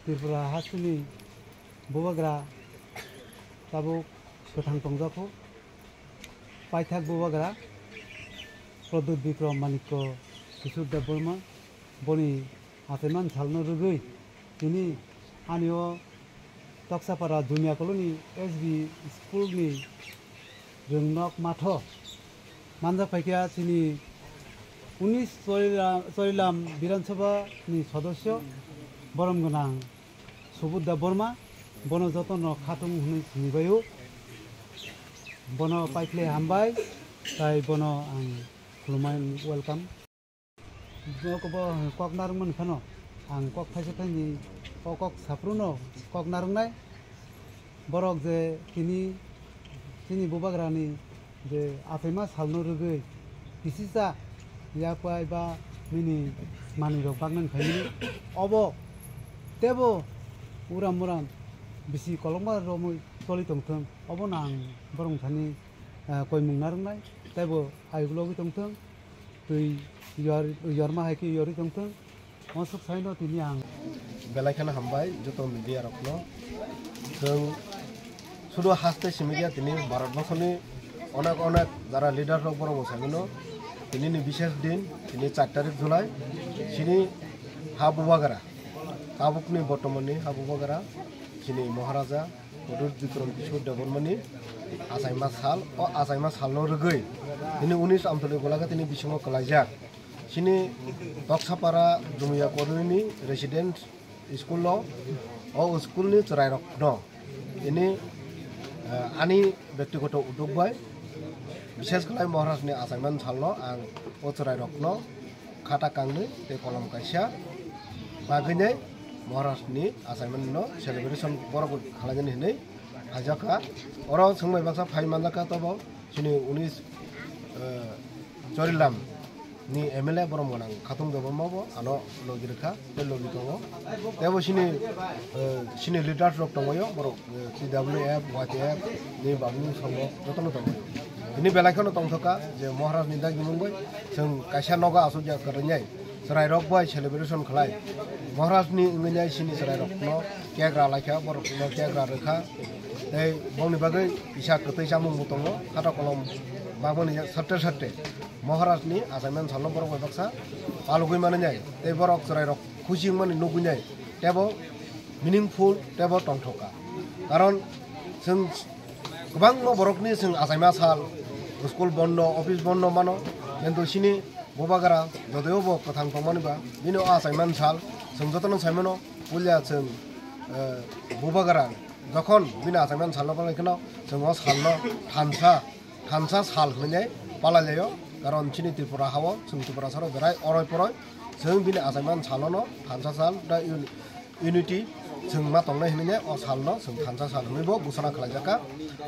Tripura हासुनि बुबाग्रा tabuk गोथां तंजाखौ पाइथाक बुबाग्रा प्रदुत बिक्रम मानिक्य किशोर देव Burma बनि आथेमान सालनो रुगै तिनि आनियो तक्सापारा दुनिया कलोनी एसबी स्कूल नि रोंनक माथो मानजा फाइकिया तिनि 19 चरिलाम विधानसभा नि सदस्य बरम गोनां सुबुद देव बर्मा बनो जतन खातुं हुनै सिनिबायो बनो पाइख्ले हामबाय ताई बनो आं खुलुमाय वेलकाम जोकबो कक नारमन खानो आं कक फाइसे फाइनि कक साफ्रुनो कक नारंनाय बरक जे तिनि बुबाग्रानि जे आफेमा सालनो रुगै बिसिसा यापाय बा मिनि मानिरक बागनान फाइनि अबो तेबो उराम मुराम बिसि कलंबा रमै चलि तंथों अबो नां बरं थानि कय मुंनारंनाय तेबो आइगुलगि तंथों तै यारमा हायके यरि तंथों मसुक साइनो तिनि आं बेलायखाना हामबाय जत मिडिया रखनो जों सुदु हास्ते सिमिडिया तिनि भारतबर्षनि अनेक जारा लिडार रक बरं साइनो तिनि विशेष दिन तिनि 4 तारिख जुलाई सिनि हा बुबाग्रा ताबुकनि बर्तमाननि हा बुबाग्रा सिनि महाराजा प्रदुत बिक्रम किशोर देव बर्मानि आसाइमा साल अ आसाइमा सालनो रुगै तिनि 19 आमथले गलागा तिनि बिसंग कलाइजाक सिनि तक्सापारा दुमिया कलोनी रेसिडेंट स्कूल अ स्कूलनि चराय रखनो इनि आनि व्यक्तिगत उद्योग बाय विशेष कलाय महाराजनि आसाइमान सालनो आं अ चराय रखनो खाता कांगनि ते कलम काइसा बागैनै महाराजनि आसाइमान नो सेलिब्रेशन बरग खालागोन हिनै हाजाका अर सोंबाय बासा फाइ मानलाका तबो सिनि 19 चरिलाम नि एमएलए बरम गोनां खातुं देवमाबो आनो लगिरखा बे लगि दङ तेबो सिनि लिडार रक दङयो बरक TWF YTF नि बाबु संग जतन दङ इनि बेलाखनो तंथका जे महाराजनि दा गिमुंबाय जों काइसा नगा आसुजा करनाय सराय रक बाय सेलिब्रेशन खालाय महाराजनि इंगनाय सिनि सराय रकनो केग्रा लाखा बरक न केग्रा रेखा ए बंनि बागै इसा कतै जामुं दङ खाता कलम बाबनि सट्टे महाराजनि आसाइमान सालनो बरक बाक्सा पालुगै माननाय ते बरक सराय रक खुसि माने नुगुनाय तेबो मीनिंफुल तेबो तंथका कारण जों गोबां बरकनि जों आसाइमा साल स्कुल बन्द अफिस बन्द मानो किन्तु सिनि बुबाग्रा जदेवबो कथां तंमानिबा बिनो आसाइमान साल जों जतन साइमानो पुलिया जों बुबाग्रा जखन बिनो आसाइमान सालनो बालायखनो जों सालनो थानसा साल होनाय पालायलायो कारण सिनि त्रिपुरा हावो जों त्रिपुरा सारो बेराय अरय परय जों बिनो आसाइमान सालनो थानसा साल दा यूनिटी जों मा तंनाय होनाय अ सालनो जों थानसा साल होनैबो घोषणा खालायजाका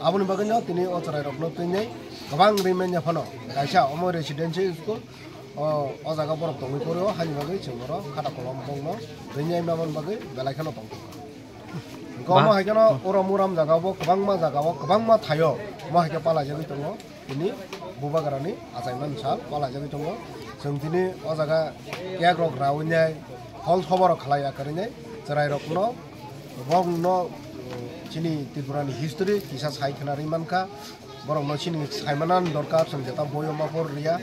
आबुनि बागैनो तिनि अ चराय रखनो तैनाय गोबां रिमेन्या फनो काइसा अमो रेसिडेन्सि स्कुल अ जागा बरक तंगै परयो हानि बागै जों बर खाता कलम दंनो रिन्याय मामन बागै बेलायखानो दं गम हायखानो उराम जागाबो गोबां मा थायो मा हायखा पालायजागै दङ तिनि बुबाग्रानि आसाइमान साल पालायजागै दङ जों तिनि अ जागा केक रक रावनाय हल खबर खालाया करनाय चराय रखनो बंनो चिनि त्रिपुरानि हिस्ट्री किसा साइखनारि मानका बरं न चिनि साइमानान दरकार जों जेता बयमाफोर रिया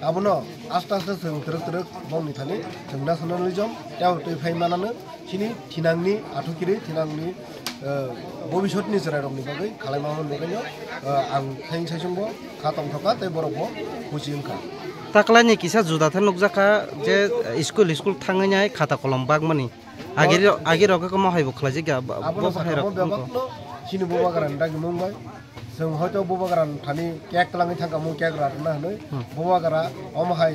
आबनो आस्ता जों तरक बंनि थानि जों नेशनलिज्म त्याव तै फाइमानानो चिनि थिनांनि आथुकिरि थिनांनि भबिष्यतनि चराय रकनि बागै खालायमामोन बागैनो आं थाइन साइसंबो खातम थका तै बरबो बुजिंखा taklani kisa juda than nukjaka je school thangai khata kolom bagmani age roga ko ma haibo khlaje ga abo sakamo bebakno sini boba garan dagi mumbai जों हयतो बोबा गारान थानी केक तलांगि थांका मु केक राटना हनै बोबा गारा अमहाय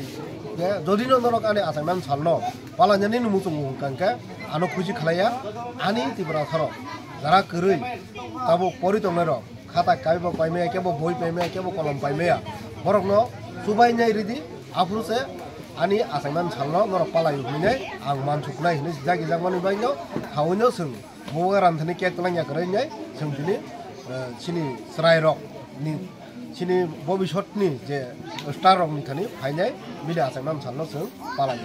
के जदिनो नरक आनि आसामान सालनो पालान्यानि नुमुचुं कांके आनो खुजि खलाया आनि तिब्रा थरो जारा करै ताबो परितंनाय र खाता काइबो पाइमे केबो बय पाइमे केबो कलम पाइमे बरकनो सुबाय नाय रिदि आफुसे आनि आसामान सालनो नरक पालाय हुइनाय आं मानसुकनाय हनै जागि जागमानि बायनो हावनो जों बोबा गारान थानी केक तलांया करैनाय जों दिनि sini serai rock ni sini bobishot ni je star rock ni thani fainai bile asai mam salno sung palai